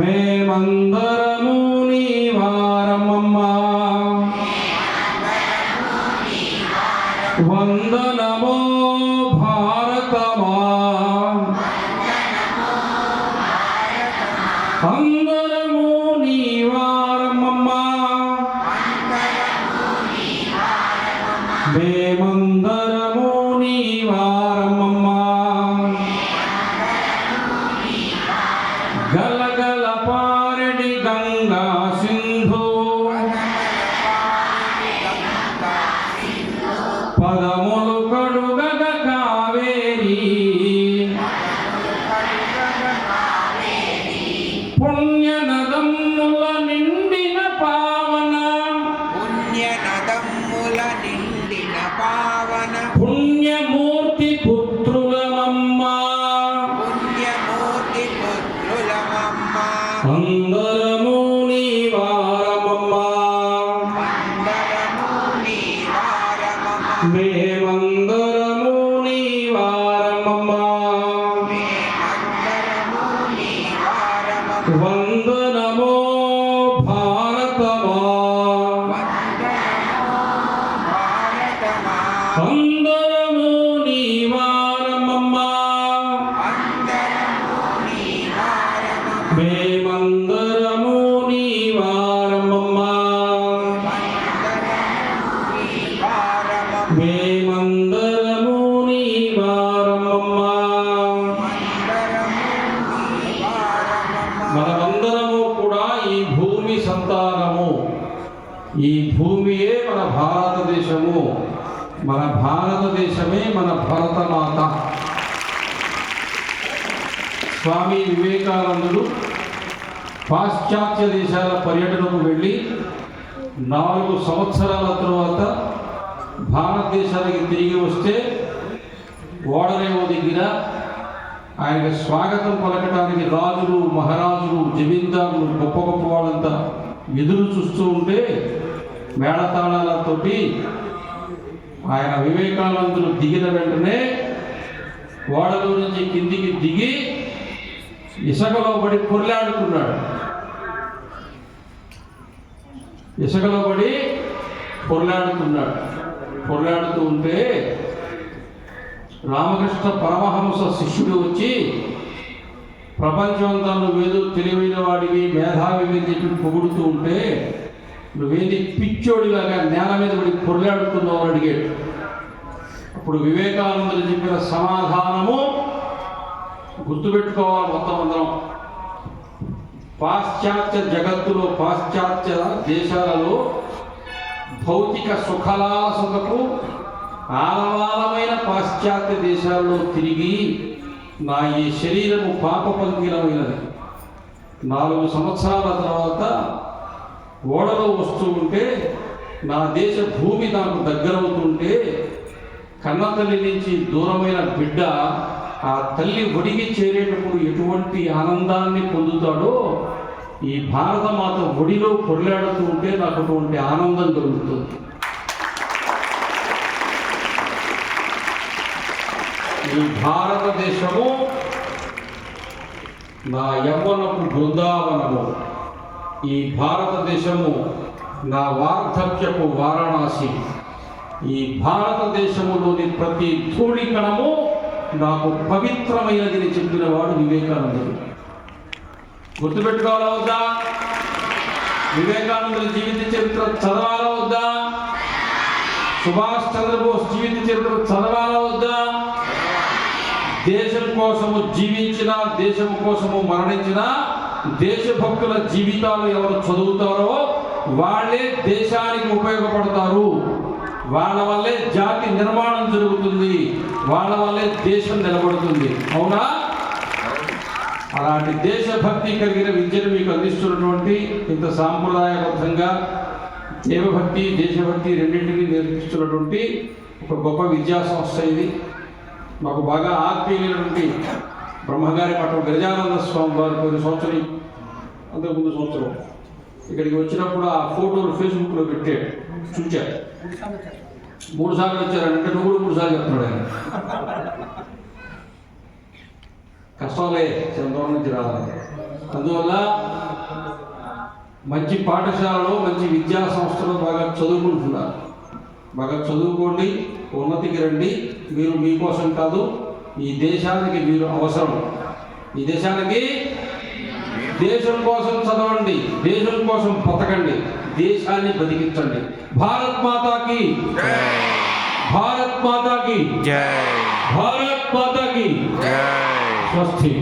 మేమందరము నీవారమమ్మా, వందనమో భారతమా, అందరము నీవారమమ్మా, మేమందరము నీవారమమ్మా. గలగల పారడి గంగా సింధు, పదములు కడుగగ కావేరి, పుణ్యనదమ్ముల నిండిన పావన, పుణ్యమూర్తి పుత్రులమమ్మా, అందరము నీవారమమ్మా, మేమందరము నీవారమమ్మా, వందనమో భారతమా, అందరము నీవారమమ్మా, మేమందరము నీవారమమ్మా, మేమందరము నీవారమమ్మా. మనమందరము కూడా ఈ భూమి సంతానము. ఈ భూమియే మన భారతదేశము, మన భారతదేశమే మన భరతమాత. స్వామి వివేకానందుడు పాశ్చాత్య దేశాల పర్యటనకు వెళ్ళి 4 సంవత్సరాల తరువాత భారతదేశానికి తిరిగి వస్తే ఓడరేవు దగ్గర ఆయనకు స్వాగతం పలకడానికి రాజులు, మహారాజులు, జమీందారులు, గొప్ప గొప్ప వాళ్ళంతా ఎదురు చూస్తూ ఉంటే మేళతాళాలతోటి ఆయన వివేకానందుడు దిగిన వెంటనే ఓడలో నుంచి కిందికి దిగి ఇసుకలో పడి పొర్లాడుతున్నాడు. ఇసుకలో పడి పొర్లాడుతున్నాడు. పొరలాడుతూ ఉంటే రామకృష్ణ పరమహంస శిష్యుడు వచ్చి ప్రపంచమంతా నువ్వేదో తెలివైన వాడివి మేధావివి అని చెప్పి పొగుడుతూ ఉంటే నువ్వేది పిచ్చోడిలాగా నేల మీద పడి పొరలాడుతున్నావు అని అడిగాడు. అప్పుడు వివేకానందుడు చెప్పిన సమాధానము గుర్తుపెట్టుకోవాలి మొత్తం అందరం. పాశ్చాత్య జగత్తులో పాశ్చాత్య దేశాలలో భౌతిక సుఖలాసులకు ఆలవాలమైన పాశ్చాత్య దేశాల్లో తిరిగి నా ఈ శరీరము పాప పంకిలమైనది. 4 సంవత్సరాల తర్వాత ఓడలో వస్తూ ఉంటే నా దేశ భూమి నాకు దగ్గరవుతుంటే కన్నతల్లి నుంచి దూరమైన బిడ్డ ఆ తల్లి ఒడికి చేరేటప్పుడు ఎటువంటి ఆనందాన్ని పొందుతాడో ఈ భారత మాత ఒడిలో పొరలాడుతూ ఉంటే నాకు అటువంటి ఆనందం కలుగుతుంది. ఈ భారతదేశము నా యవ్వనపు బృందావనము, ఈ భారతదేశము నా వార్ధక్యపు వారణాసి, ఈ భారతదేశములోని ప్రతి ధూళి కణము నాకు పవిత్రమైనది చెప్పిన వాడు వివేకానందుడు. గుర్తుపెట్టుకోవాలా వద్దా? వివేకానందుల జీవిత చరిత్ర చదవాలా వద్దా? సుభాష్ చంద్రబోస్ జీవిత చరిత్ర చదవాలా వద్దా? దేశం కోసము జీవించిన, దేశం కోసము మరణించిన దేశభక్తుల జీవితాలు ఎవరు చదువుతారో వాళ్ళే దేశానికి ఉపయోగపడతారు. వాళ్ళ వల్లే జాతి నిర్మాణం జరుగుతుంది, వాళ్ళ వల్లే దేశం నిలబడుతుంది. అవునా? అలాంటి దేశభక్తి కలిగిన విద్యను మీకు అందిస్తున్నటువంటి ఇంత సాంప్రదాయబద్ధంగా దేవభక్తి దేశభక్తి రెండింటినీ నేర్పిస్తున్నటువంటి ఒక గొప్ప విద్యా సంస్థ ఇది. మాకు బాగా ఆత్మీయులైనటువంటి బ్రహ్మగారి మఠం గిరిజానంద స్వామి వారు కొన్ని సంవత్సరం అంతకుముందు సంవత్సరం ఇక్కడికి వచ్చినప్పుడు ఆ ఫోటోలు ఫేస్బుక్లో పెట్టాడు, చూచాడు. 3 సార్లు వచ్చారంటే నువ్వు కూడా 3 సార్లు చెప్తున్నాడు ఆయన. కష్టాలే చంద్రం నుంచి రావాలి. అందువల్ల మంచి పాఠశాలలో మంచి విద్యా సంస్థలు బాగా చదువుకుంటున్నారు. బాగా చదువుకోండి, ఉన్నతికి రండి. మీరు మీకోసం కాదు, ఈ దేశానికి మీరు అవసరం. ఈ దేశానికి దేశం కోసం చదవండి, దేశం కోసం బతకండి, దేశాన్ని బతికించండి. భారత్ మాతాకి భారత్ మాతాకి భారత్ మాతాకి స్వస్తి.